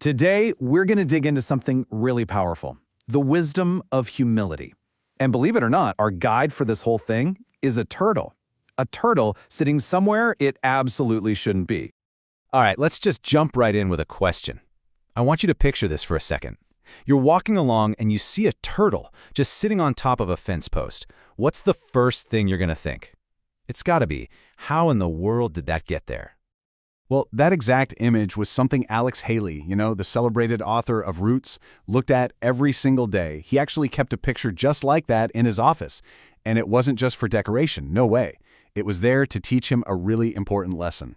Today, we're going to dig into something really powerful, the wisdom of humility. And believe it or not, our guide for this whole thing is a turtle. A turtle sitting somewhere it absolutely shouldn't be. All right, let's just jump right in with a question. I want you to picture this for a second. You're walking along and you see a turtle just sitting on top of a fence post. What's the first thing you're going to think? It's got to be, how in the world did that get there? Well, that exact image was something Alex Haley, the celebrated author of Roots, looked at every single day. He actually kept a picture just like that in his office. And it wasn't just for decoration, no way. It was there to teach him a really important lesson.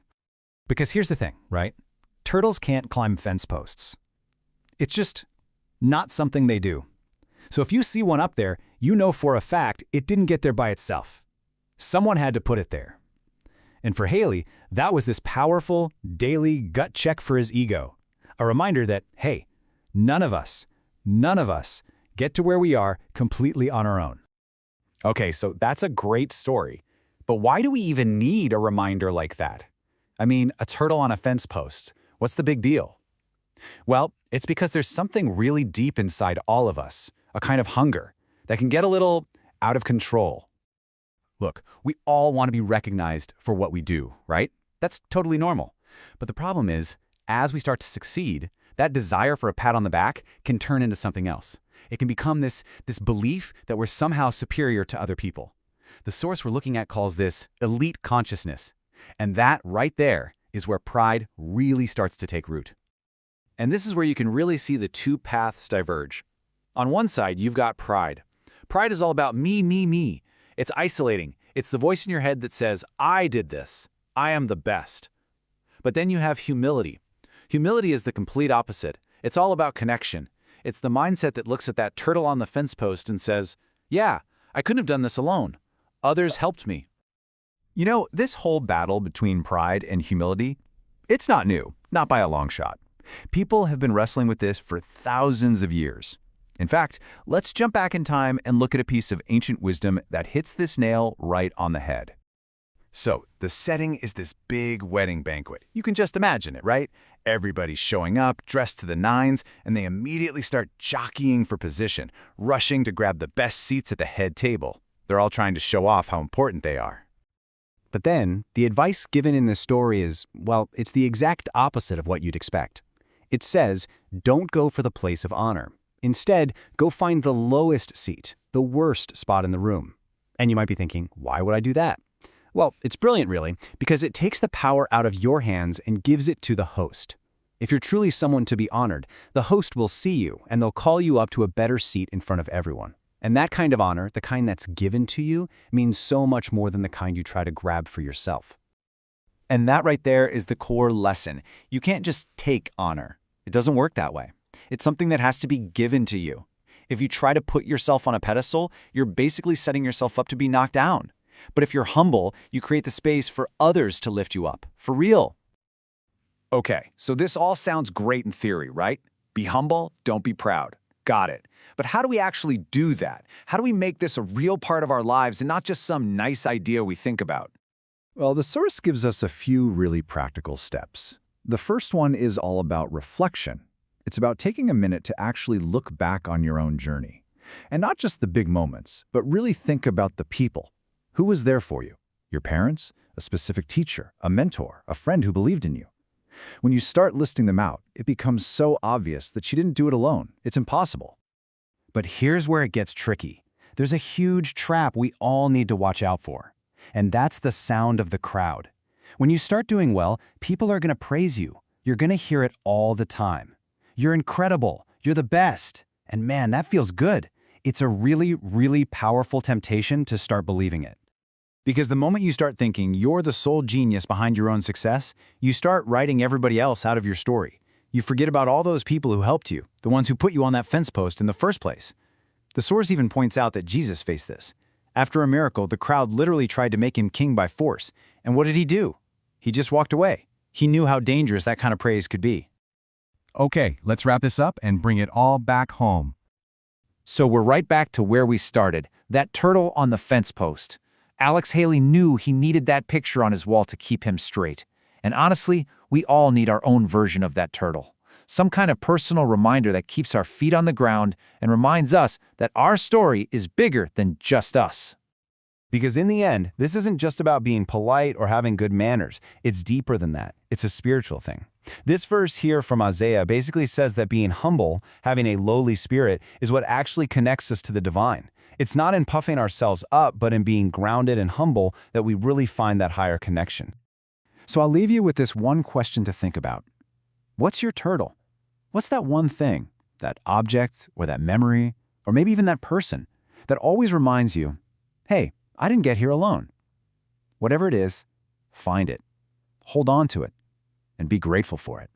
Because here's the thing, right? Turtles can't climb fence posts. It's just not something they do. So if you see one up there, you know for a fact it didn't get there by itself. Someone had to put it there. And for Haley, that was this powerful, daily gut check for his ego. A reminder that, hey, none of us get to where we are completely on our own. Okay, so that's a great story. But why do we even need a reminder like that? I mean, a turtle on a fence post. What's the big deal? Well, it's because there's something really deep inside all of us, a kind of hunger that can get a little out of control. Look, we all want to be recognized for what we do, right? That's totally normal. But the problem is, as we start to succeed, that desire for a pat on the back can turn into something else. It can become this belief that we're somehow superior to other people. The source we're looking at calls this elite consciousness. And that right there is where pride really starts to take root. And this is where you can really see the two paths diverge. On one side, you've got pride. Pride is all about me, me, me. It's isolating. It's the voice in your head that says, I did this. I am the best. But then you have humility. Humility is the complete opposite. It's all about connection. It's the mindset that looks at that turtle on the fence post and says, yeah, I couldn't have done this alone. Others helped me. This whole battle between pride and humility, it's not new, not by a long shot. People have been wrestling with this for thousands of years. In fact, let's jump back in time and look at a piece of ancient wisdom that hits this nail right on the head. So, the setting is this big wedding banquet. You can just imagine it, right? Everybody's showing up, dressed to the nines, and they immediately start jockeying for position, rushing to grab the best seats at the head table. They're all trying to show off how important they are. But then, the advice given in this story is, well, it's the exact opposite of what you'd expect. It says, don't go for the place of honor. Instead, go find the lowest seat, the worst spot in the room. And you might be thinking, why would I do that? Well, it's brilliant, really, because it takes the power out of your hands and gives it to the host. If you're truly someone to be honored, the host will see you and they'll call you up to a better seat in front of everyone. And that kind of honor, the kind that's given to you, means so much more than the kind you try to grab for yourself. And that right there is the core lesson. You can't just take honor. It doesn't work that way. It's something that has to be given to you. If you try to put yourself on a pedestal, you're basically setting yourself up to be knocked down. But if you're humble, you create the space for others to lift you up, for real. Okay, so this all sounds great in theory, right? Be humble, don't be proud. Got it. But how do we actually do that? How do we make this a real part of our lives and not just some nice idea we think about? Well, the source gives us a few really practical steps. The first one is all about reflection. It's about taking a minute to actually look back on your own journey. And not just the big moments, but really think about the people. Who was there for you? Your parents? A specific teacher? A mentor? A friend who believed in you? When you start listing them out, it becomes so obvious that you didn't do it alone. It's impossible. But here's where it gets tricky. There's a huge trap we all need to watch out for. And that's the sound of the crowd. When you start doing well, people are going to praise you. You're going to hear it all the time. You're incredible. You're the best. And man, that feels good. It's a really, really powerful temptation to start believing it. Because the moment you start thinking you're the sole genius behind your own success, you start writing everybody else out of your story. You forget about all those people who helped you, the ones who put you on that fence post in the first place. The source even points out that Jesus faced this. After a miracle, the crowd literally tried to make him king by force. And what did he do? He just walked away. He knew how dangerous that kind of praise could be. Okay, let's wrap this up and bring it all back home. So we're right back to where we started, that turtle on the fence post. Alex Haley knew he needed that picture on his wall to keep him straight. And honestly, we all need our own version of that turtle. some kind of personal reminder that keeps our feet on the ground and reminds us that our story is bigger than just us. Because in the end, this isn't just about being polite or having good manners. It's deeper than that. It's a spiritual thing. This verse here from Isaiah basically says that being humble, having a lowly spirit, is what actually connects us to the divine. It's not in puffing ourselves up, but in being grounded and humble that we really find that higher connection. So I'll leave you with this one question to think about. What's your turtle? What's that one thing, that object or that memory, or maybe even that person, that always reminds you, hey, I didn't get here alone. Whatever it is, find it, hold on to it, and be grateful for it.